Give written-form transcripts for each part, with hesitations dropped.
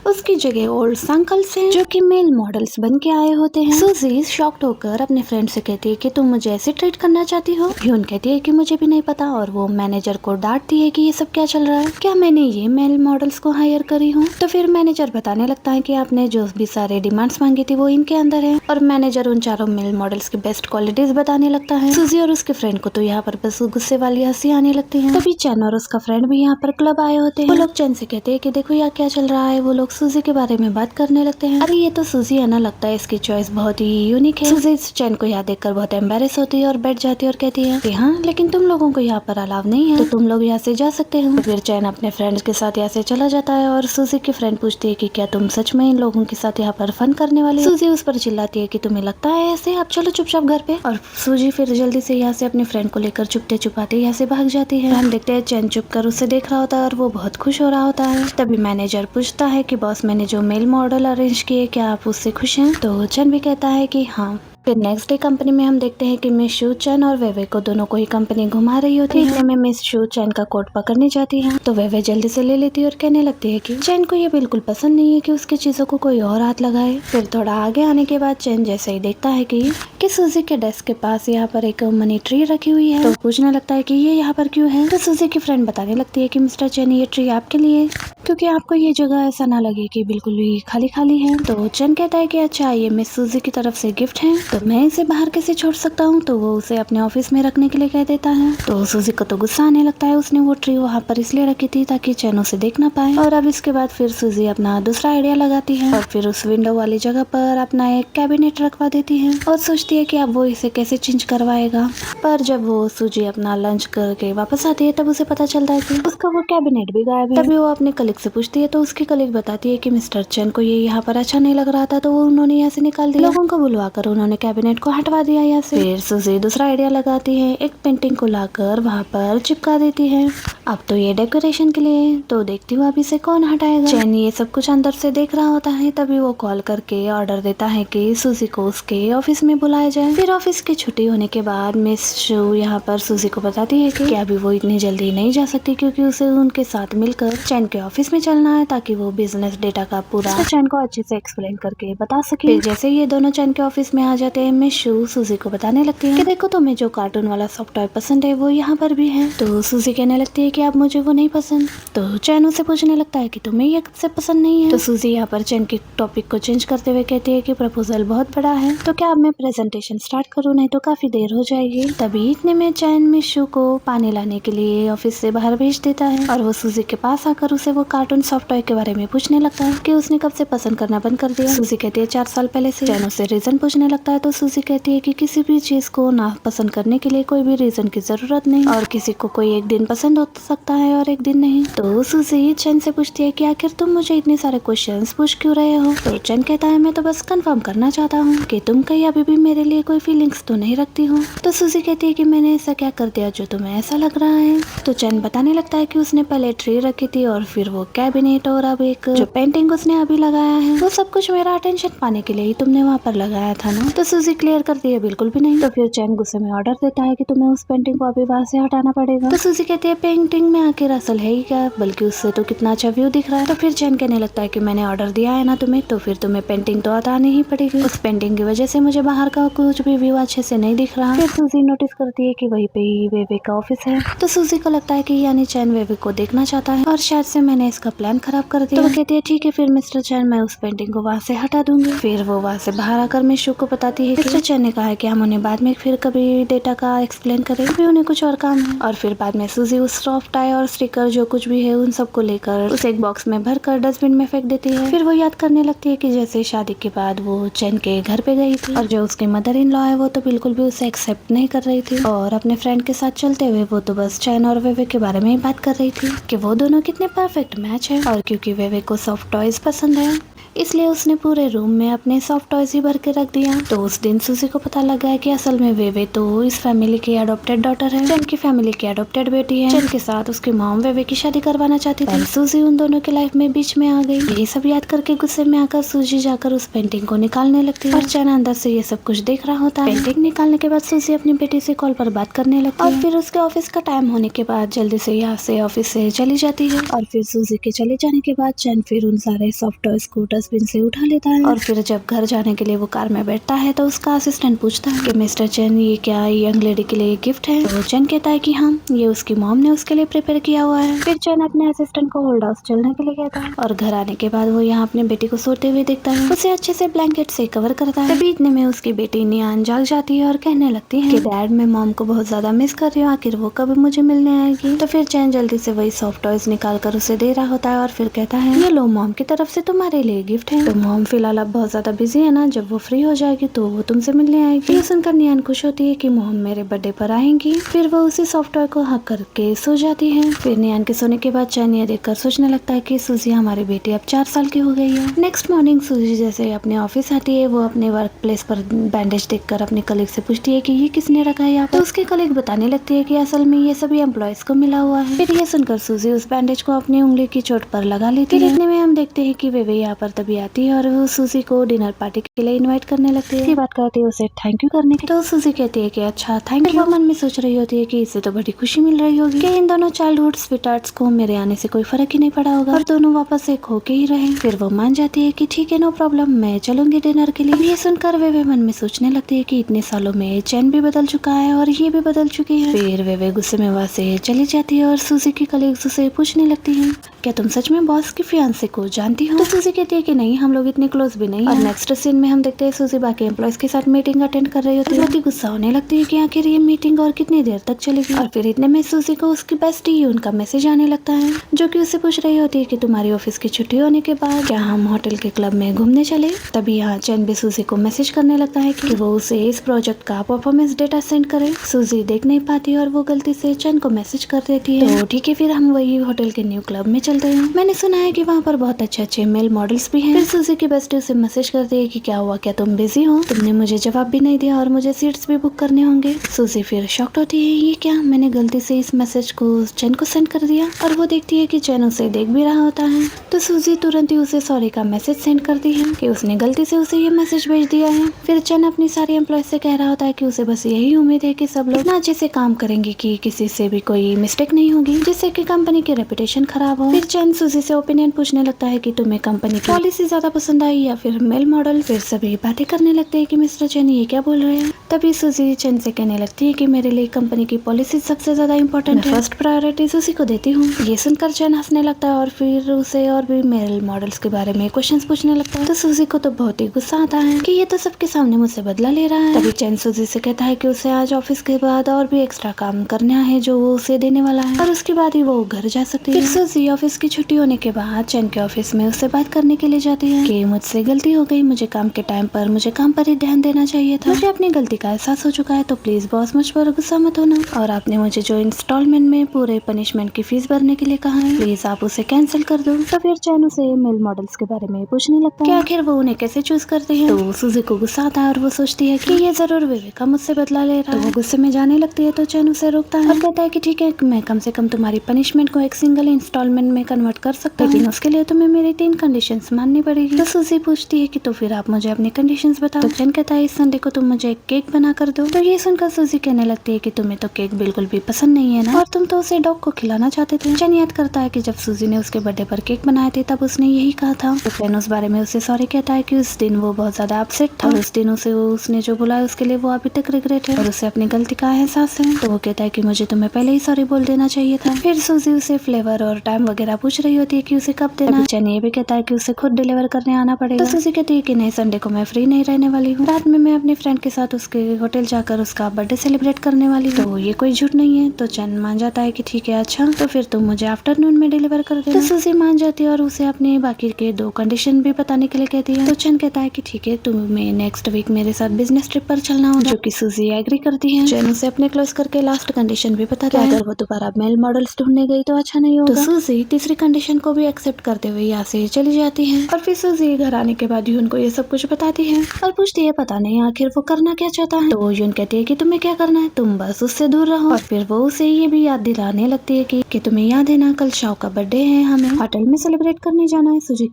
उसकी जगह old uncles हैं जो कि मेल मॉडल्स बन के आए होते हैं। सूजी शॉक्ड होकर अपने फ्रेंड से कहती है कि तुम मुझे ऐसे ट्रीट करना चाहती हो। ह्यून कहती है कि मुझे भी नहीं पता और वो मैनेजर को डांटती है कि ये सब क्या चल रहा है, क्या मैंने ये मेल मॉडल्स को हायर करी हूँ। तो फिर मैनेजर बताने लगता है कि आपने जो भी सारे डिमांड्स मांगी थी वो इनके अंदर है और मैनेजर उन चारों मेल मॉडल्स की बेस्ट क्वालिटीज बताने लगता है। सूजी और उसके फ्रेंड को तो यहाँ पर बस गुस्से वाली हंसी आने लगती है। तभी चैन और उसका फ्रेंड भी यहाँ पर क्लब आए होते हैं। वो लोग चैन से कहते हैं कि देखो यहाँ क्या चल रहा है। वो लोग सूजी के बारे में बात करने लगते हैं। अरे ये तो सूजी है ना, लगता है इसकी चॉइस बहुत ही यूनिक है। सूजी चैन को यहाँ देखकर बहुत एम्बेरेस होती है और बैठ जाती है और कहती है कि हाँ लेकिन तुम लोगों को यहाँ पर अलाव नहीं है, तो तुम लोग यहाँ से जा सकते हो। तो फिर चैन अपने फ्रेंड्स के साथ यहाँ से चला जाता है और सूजी की फ्रेंड पूछती है कि क्या तुम सच में इन लोगों के साथ यहाँ पर फन करने वाली हो। सूजी उस पर चिल्लाती है कि तुम्हें लगता है ऐसे, आप चलो चुपचाप घर पे। और सूजी फिर जल्दी से यहाँ से अपने फ्रेंड को लेकर चुपते चुपाते यहाँ से भाग जाती है। हम देखते हैं चैन चुप कर उसे देख रहा होता है और वो बहुत खुश हो रहा होता है। तभी मैनेजर पूछता है कि बॉस मैंने जो मेल मॉडल अरेंज किए क्या आप उससे खुश हैं। तो चैन भी कहता है कि हाँ। फिर नेक्स्ट डे कंपनी में हम देखते हैं कि मिस शू चैन और वेवे को दोनों को ही कंपनी घुमा रही होती है। इतने में मिस शू चैन का कोट पकड़ने जाती है तो वेवे जल्दी से ले लेती है और कहने लगती है कि चैन को ये बिल्कुल पसंद नहीं है कि उसकी चीजों को कोई और हाथ लगाए। फिर थोड़ा आगे आने के बाद चैन जैसे ही देखता है कि सूजी के डेस्क के पास यहाँ पर एक मनी ट्री रखी हुई है तो पूछने लगता है कि ये यहाँ पर क्यों है। तो सूजी की फ्रेंड बताने लगती है कि मिस्टर चैन ये ट्री आपके लिए, क्योंकि आपको ये जगह ऐसा ना लगे कि बिल्कुल भी खाली खाली है। तो चैन कहता है कि अच्छा ये मिस सूजी की तरफ से गिफ्ट है तो मैं इसे बाहर कैसे छोड़ सकता हूँ। तो वो उसे अपने ऑफिस में रखने के लिए कह देता है। तो सूजी को तो गुस्सा आने लगता है, उसने वो ट्री वहाँ पर इसलिए रखी थी ताकि चैन उसे देख ना पाए। और अब इसके बाद फिर सूजी अपना दूसरा आइडिया लगाती है और फिर उस विंडो वाली जगह पर अपना एक कैबिनेट रखवा देती है और सोचती है कि अब वो इसे कैसे चेंज करवाएगा। पर जब वो सूजी अपना लंच करके वापस आती है तब उसे पता चलता है कि उसका वो कैबिनेट भी गायब है। तभी वो अपने कलीग से पूछती है तो उसकी कलीग बताती है कि मिस्टर चैन को ये यहाँ पर अच्छा नहीं लग रहा था तो वो उन्होंने यहाँ से निकाल दिया। लोगों को बुलवाकर उन्होंने कैबिनेट को हटवा दिया यहाँ से। फिर सूजी दूसरा आइडिया लगाती है, एक पेंटिंग को लाकर वहाँ पर चिपका देती है। अब तो ये डेकोरेशन के लिए, तो देखती हूँ अब इसे कौन हटाएगा। चैन ये सब कुछ अंदर से देख रहा होता है। तभी वो कॉल करके ऑर्डर देता है कि सूजी को उसके ऑफिस में बुलाया जाए। फिर ऑफिस की छुट्टी होने के बाद मिस शू यहाँ पर सूजी को बताती है कि अभी वो इतनी जल्दी नहीं जा सकती क्योंकि उसे उनके साथ मिलकर चैन के ऑफिस में चलना है ताकि वो बिजनेस डेटा का पूरा चैन को अच्छे से एक्सप्लेन करके बता सके। फिर जैसे ये दोनों चैन के ऑफिस में आ जाते हैं मिस शू सूजी को बताने लगती है कि देखो तुम्हें जो कार्टून वाला सॉफ्टवेयर पसंद है वो यहाँ पर भी है। तो सूजी कहने लगती है कि अब मुझे वो नहीं पसंद। तो चैन उसे पूछने लगता है कि तुम्हें ये कब से पसंद नहीं है। तो सूजी यहाँ पर चैन के टॉपिक को चेंज करते हुए कहती है कि प्रपोजल बहुत बड़ा है तो क्या अब मैं प्रेजेंटेशन स्टार्ट करूँ, नहीं तो काफी देर हो जाएगी। तभी इतने में चैन मिस शू को पानी लाने के लिए ऑफिस से बाहर भेज देता है और वो सूजी के पास आकर उसे वो कार्टून सॉफ्टवेयर के बारे में पूछने लगता है कि उसने कब से पसंद करना बंद कर दिया। सूजी कहती है 4 साल पहले से। चैन उससे रीजन पूछने लगता है तो सूजी कहती है कि किसी भी चीज को ना पसंद करने के लिए कोई भी रीजन की जरूरत नहीं और किसी को कोई एक दिन पसंद हो सकता है और एक दिन नहीं। तो सूजी चैन से पूछती है कि आखिर तुम मुझे इतने सारे क्वेश्चंस पूछ क्यों रहे हो। तो चैन कहता है मैं तो बस कंफर्म करना चाहता हूँ कि तुम कहीं अभी भी मेरे लिए कोई फीलिंग्स तो नहीं रखती हो। तो सूजी कहती है कि मैंने ऐसा क्या कर दिया जो तुम्हें ऐसा लग रहा है। तो चैन बताने लगता है कि उसने पहले ट्री रखी थी और फिर वो कैबिनेट और अब एक जो पेंटिंग उसने अभी लगाया है वो सब कुछ मेरा अटेंशन पाने के लिए ही तुमने वहाँ पर लगाया था ना। तो सूजी क्लियर करती है बिल्कुल भी नहीं। तो फिर चैन गुस्से में ऑर्डर देता है कि तुम्हें उस पेंटिंग को अभी वहाँ से हटाना पड़ेगा। तो सूजी कहती है पेंटिंग में आखिर असल है ही क्या, बल्कि उससे तो कितना अच्छा व्यू दिख रहा है। तो फिर चैन कहने लगता है कि मैंने ऑर्डर दिया है ना तुम्हें, तो फिर तुम्हें पेंटिंग तो हटानी ही पड़ेगी। उस पेंटिंग की वजह से मुझे बाहर का कुछ भी व्यू अच्छे से नहीं दिख रहा। फिर सूजी नोटिस करती है कि वहीं पे ही वेवे का ऑफिस है। तो सूजी को लगता है कि यानी चैन वेवे को देखना चाहता है और शायद से मैंने इसका प्लान खराब कर दिया। तो वो कहती है ठीक है फिर मिस्टर चैन मैं उस पेंटिंग को वहाँ से हटा दूंगी। फिर वो वहाँ से बाहर आकर मिस शू को बताती है मिस्टर चैन ने कहा है कि हम उन्हें बाद में फिर कभी डेटा का एक्सप्लेन करें, अभी उन्हें कुछ और काम है। और फिर बाद में सूजी उस सॉफ्ट टाई और स्टिकर जो कुछ भी है उन सबको लेकर उसे एक बॉक्स में भरकर डस्टबिन में फेंक देती है। फिर वो याद करने लगती है कि जैसे शादी के बाद वो चैन के घर पे गई थी और जो उसकी मदर इन लॉ है वो तो बिल्कुल भी उसे एक्सेप्ट नहीं कर रही थी और अपने फ्रेंड के साथ चलते हुए वो तो बस चैन और वेवे के बारे में ही बात कर रही थी कि वो दोनों कितने परफेक्ट मैच है। और क्योंकि वेवे को सॉफ्ट टॉयज पसंद है इसलिए उसने पूरे रूम में अपने सॉफ्ट टॉयज ही भर के रख दिया। तो उस दिन सूजी को पता लगा है कि असल में वेवे तो इस फैमिली की अडॉप्टेड डॉटर है, चैन की फैमिली की अडॉप्टेड बेटी है। चैन के साथ उसकी मॉम वेवे की शादी करवाना चाहती थी। सूजी उन दोनों की लाइफ में बीच में आ गई। ये सब याद करके गुस्से में आकर सूजी जाकर उस पेंटिंग को निकालने लगती है और चैन अंदर से ये सब कुछ देख रहा होता है। पेंटिंग निकालने के बाद सूजी अपनी बेटी से कॉल पर बात करने लगती है और फिर उसके ऑफिस का टाइम होने के बाद जल्दी से यहाँ से ऑफिस से चली जाती है। और फिर सूजी के चले जाने के बाद चैन फिर उन सारे सॉफ्ट टॉयज को डस्टबिन से उठा लेता है और फिर जब घर जाने के लिए वो कार में बैठता है तो उसका असिस्टेंट पूछता है कि मिस्टर चैन ये क्या यंग लेडी के लिए गिफ्ट है। तो चैन कहता है कि हाँ ये उसकी मॉम ने उसके लिए प्रिपेयर किया हुआ है। फिर चैन अपने असिस्टेंट को होल्ड हाउस चलने के लिए कहता है और घर आने के बाद वो यहाँ अपने बेटी को सोते हुए देखता है। उसे अच्छे से ब्लैंकेट से कवर करता है। तभी इतने में उसकी बेटी नियान जाग जाती है और कहने लगती है कि डैड मैं मॉम को बहुत ज्यादा मिस कर रही हूँ, आखिर वो कभी मुझे मिलने आएगी। तो फिर चैन जल्दी से वही सॉफ्ट टॉयज निकाल कर उसे दे रहा होता है और फिर कहता है ये लो मॉम की तरफ से तुम्हारे लिए गिफ्ट है। तो मॉम फिलहाल अब बहुत ज्यादा बिजी है ना, जब वो फ्री हो जाएगी तो वो तुमसे मिलने आएगी। ये सुनकर नियान खुश होती है कि मॉम मेरे बर्थडे पर आएंगी। फिर वो उसी सॉफ्ट टॉय को हक करके सो जाती है। फिर नियान के सोने के बाद चैन ये देखकर सोचने लगता है कि सूजी हमारी बेटी अब 4 साल की हो गई है। नेक्स्ट मॉर्निंग सूजी जैसे अपने ऑफिस आती है वो अपने वर्क प्लेस पर बैंडेज देखकर अपने कलीग से पूछती है कि ये किसने रखा है यहाँ पर। तो उसके कलीग बताने लगती है कि असल में ये सभी एम्प्लॉयज को मिला हुआ है। फिर ये सुनकर सूजी उस बैंडेज को अपनी उंगली की चोट पर लगा लेती है। इतने में हम देखते हैं कि वे यहाँ पर तभी आती है और वो सूजी को डिनर पार्टी के लिए इनवाइट करने लगती है। बात करती है उसे थैंक यू करने की। तो सूजी कहती है कि अच्छा थैंक यू। वो मन में सोच रही होती है कि इससे तो बड़ी खुशी मिल रही होगी कि इन दोनों चाइल्डहुड स्वीटहार्ट्स को मेरे आने से कोई फर्क ही नहीं पड़ा होगा और दोनों वापस एक होके ही रहे। फिर वो मान जाती है कि ठीक है नो प्रॉब्लम मैं चलूंगी डिनर के लिए। ये सुनकर वे मन में सोचने लगती है कि इतने सालों में चैन भी बदल चुका है और ये भी बदल चुकी है। फिर वे गुस्से में वहाँ से चली जाती है और सूजी की कलीग्स उसे पूछने लगती है क्या तुम सच में बॉस की फियांसे को जानती हो। तो सूजी कहती है कि नहीं हम लोग इतने क्लोज भी नहीं। और नेक्स्ट सीन में हम देखते हैं सूजी बाकी एम्प्लॉयज के साथ मीटिंग अटेंड कर रही होती है। बहुत ही गुस्सा होने लगती है कि आखिर ये मीटिंग और कितनी देर तक चलेगी। और फिर इतने में सूजी को उसकी बेस्टी यून का मैसेज आने लगता है जो कि उससे पूछ रही होती है कि तुम्हारी ऑफिस की छुट्टी होने के बाद क्या हम होटल के क्लब में घूमने चले। तभी यहाँ चैन भी सूजी को मैसेज करने लगता है कि वो उसे इस प्रोजेक्ट का परफॉर्मेंस डेटा सेंड करे। सूजी देख नहीं पाती और वो गलती से चैन को मैसेज कर देती है। तो ठीक है फिर हम वही होटल के न्यू क्लब में चलते हैं। मैंने सुना है कि वहाँ पर बहुत अच्छे मेल मॉडल्स भी हैं। फिर सूजी की बेस्टी उसे मैसेज करती है कि क्या हुआ क्या तुम बिजी हो, तुमने मुझे जवाब भी नहीं दिया और मुझे सीट्स भी बुक करने होंगे। सूजी फिर शॉक्ड होती है ये क्या मैंने गलती से इस मैसेज को चैन को सेंड कर दिया। और वो देखती है कि चैन उसे देख भी रहा होता है। तो सूजी तुरंत ही उसे सॉरी का मैसेज सेंड करती है कि उसने गलती से उसे ये मैसेज भेज दिया है। फिर चैन अपनी सारी एम्प्लॉयज से कह रहा होता है कि उसे बस यही उम्मीद है कि सब लोग इतना अच्छे से काम करेंगे कि किसी से भी कोई मिस्टेक नहीं होगी जिससे कि कंपनी की रेपुटेशन खराब हो। फिर चैन सूजी से ओपिनियन पूछने लगता है कि तुम्हें कंपनी की पॉलिसी ज्यादा पसंद आई या फिर मेल मॉडल। फिर सभी बातें करने लगते हैं कि मिस्टर चैन ये क्या बोल रहे हैं। तभी सूजी चैन से कहने लगती है कि मेरे लिए कंपनी की पॉलिसी सबसे ज्यादा इम्पोर्टेंट है, फर्स्ट प्रायोरिटी उसी को देती हूँ। ये सुनकर चैन हंसने लगता है और फिर उसे और भी मेल मॉडल्स के बारे में क्वेश्चंस पूछने लगता है। तो सूजी को तो बहुत ही गुस्सा आता है कि ये तो सबके सामने मुझसे बदला ले रहा है। तभी चैन सूजी से कहता है कि उसे आज ऑफिस के बाद और भी एक्स्ट्रा काम करना है जो वो उसे देने वाला है और उसके बाद ही वो घर जा सकती है। फिर सूजी ऑफिस की छुट्टी होने के बाद चैन के ऑफिस में उससे बात करने के लिए जाती है कि मुझसे गलती हो गई, मुझे काम के टाइम पर मुझे काम पर ही ध्यान देना चाहिए था, मुझे अपनी गलती का एहसास हो चुका है तो प्लीज बॉस मुझ पर गुस्सा मत होना। और आपने मुझे जो इंस्टॉलमेंट में पूरे पनिशमेंट की फीस भरने के लिए कहा है प्लीज आप उसे कैंसिल कर दो। तो फिर चैन उसे मेल मॉडल्स के बारे में पूछने लगता है कि आखिर वो उन्हें कैसे चूज करते हैं। तो सूजी को गुस्सा आता है और वो सोचती है कि ये जरूर विवेका मुझसे बदला ले रहा है। तो वो गुस्से में जाने लगती है तो चैन उसे रोकता है और कहता है कि ठीक है मैं कम से कम तुम्हारी पनिशमेंट को एक सिंगल इंस्टॉलमेंट में कन्वर्ट कर सकता हूँ, लेकिन उसके लिए तुम्हें मेरी 3 कंडीशंस माननी पड़ेगी। तो सूजी पूछती है कि तो फिर आप मुझे अपनी कंडीशंस बताओ। तो चैन कहता है इस संडे को तुम मुझे एक केक बना कर दो। तो ये सुनकर सूजी कहने लगती है कि तुम्हें तो केक बिल्कुल भी पसंद नहीं है ना और तुम तो उसे डॉग को खिलाना चाहते थे। चैन याद करता है कि जब सूजी ने उसके बर्थडे पर केक बनाए थे तब उसने यही कहा था। तो चैन उस बारे में उसे सॉरी कहता है कि उस दिन वो बहुत ज्यादा अपसेट था और उस दिन उसने जो बोला है उसके लिए वो अभी तक रिग्रेट है और उसे अपनी गलती का एहसास है। तो वो कहता है कि मुझे तुम्हें पहले ही सॉरी बोल देना चाहिए था। फिर सूजी उसे फ्लेवर और टाइम वगैरह पूछ रही होती है कि उसे कब देना। चैन ये भी कहता है कि उसे खुद डिलीवर करने आना पड़ेगा। तो सूजी कहती है कि नहीं संडे को मैं फ्री नहीं रहने वाली हूँ, रात में मैं अपनी फ्रेंड के साथ उसके होटल जाकर उसका बर्थडे सेलिब्रेट करने वाली हूँ। तो ये कोई झूठ नहीं है। तो चैन मान जाता है कि ठीक है अच्छा तो फिर तुम मुझे आफ्टरनून में डिलीवर कर देना। तो सूजी मान जाती है और उसे अपने बाकी के 2 कंडीशन भी बताने के लिए कहती है। तो चैन कहता है कि ठीक है तुम्हें नेक्स्ट वीक मेरे साथ बिजनेस ट्रिप पर चलना होगा, जो कि सूजी एग्री करती है। चैन उसे अपने क्लोज करके लास्ट कंडीशन भी बताता है अगर वो दोबारा मेल मॉडल्स ढूंढने गई तो अच्छा नहीं होगा। तो सूजी तीसरी कंडीशन को भी एक्सेप्ट करते हुए यहाँ से चली जाती है और फिर सूजी घर आने के बाद ही उनको ये सब कुछ बताती है और पूछती सोचती है पता नहीं आखिर वो करना क्या चाहता है। तो यून कहती है कि तुम्हें क्या करना है, तुम बस उससे दूर रहो। और फिर वो उसे ये भी याद दिलाने लगती है कि तुम्हें याद है ना, कल शाओ का बर्थडे है, हमें होटल में सेलिब्रेट करने जाना है। सूजी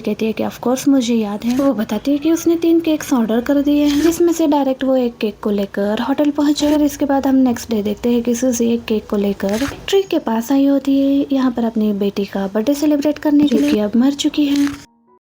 कहती है कि ऑफ कोर्स मुझे याद है। वो बताती है कि उसने 3 केक्स ऑर्डर कर दिए हैं, जिसमें से डायरेक्ट वो एक केक को लेकर होटल पहुंचे। और इसके बाद हम नेक्स्ट डे देखते हैं कि सूजी एक केक को लेकर ट्री के पास आई होती है, यहाँ पर अपनी बेटी का बर्थडे सेलिब्रेट करने के लिए, जो कि अब मर चुकी है।